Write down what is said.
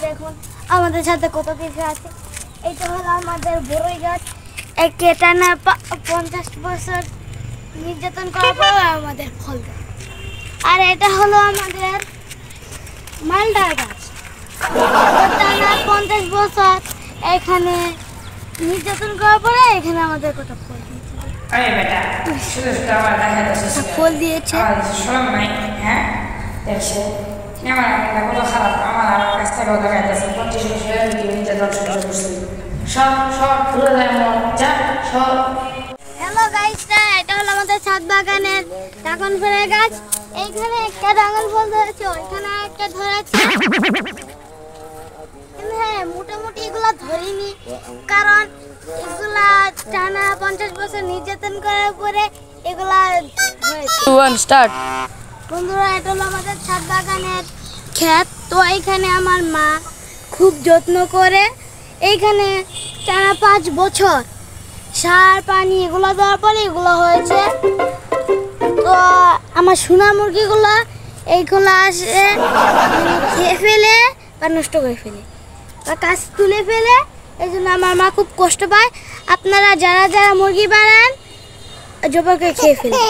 দেখুন আমাদের সাথে কত কিছু আছে। এইটা হলো আমাদের বড়ই গাছ, একে টানা 50 বছর নির্যাতন করার পর আমাদের ফল দেয়। আর এটা হলো আমাদের মালটার গাছ, টানা 50 বছর এখানে নির্যাতন করার পরে এখানে আমাদের কত ফল দিয়েছে। আরে বেটা শুধু শুধু আমার দেখা যাচ্ছে ফল দিয়েছে। শরম নাই? হ্যাঁ দেখছে আমার কত খারাপ, আমার কাছ থেকে দেখা যাচ্ছে 25 বছরের নির্যাতন শুরু করছে। সব সব ঘুরে যায় যা সব। হ্যালো গাইস, এটা হলো আমাদের ছাদ বাগানের ড্রাগন ফলের গাছ। এইখানে একটা ড্রাগন ফল ধরেছে, ওইখানে একটা ধরেছে। হ্যাঁ, মোটামুটি এগুলা ধরিনি, কারণ এগুলা টানা 50 বছর নির্যাতন করার পরে এগুলা ধরেছে। বন্ধুরা, এটা হলো আমাদের ছাদ বাগানের ক্ষেত। তো এইখানে আমার মা খুব যত্ন করে এইখানে টানা 5 বছর সার পানি এগুলো দেওয়ার পরে এগুলো হয়েছে। তো আমার সোনা মুরগিগুলো এইগুলো আসে খেয়ে ফেলে বা নষ্ট করে ফেলে বা কাছ তুলে ফেলে, এই জন্য আমার মা খুব কষ্ট পায়। আপনারা যারা যারা মুরগি বানান জবাকে খেয়ে ফেলে।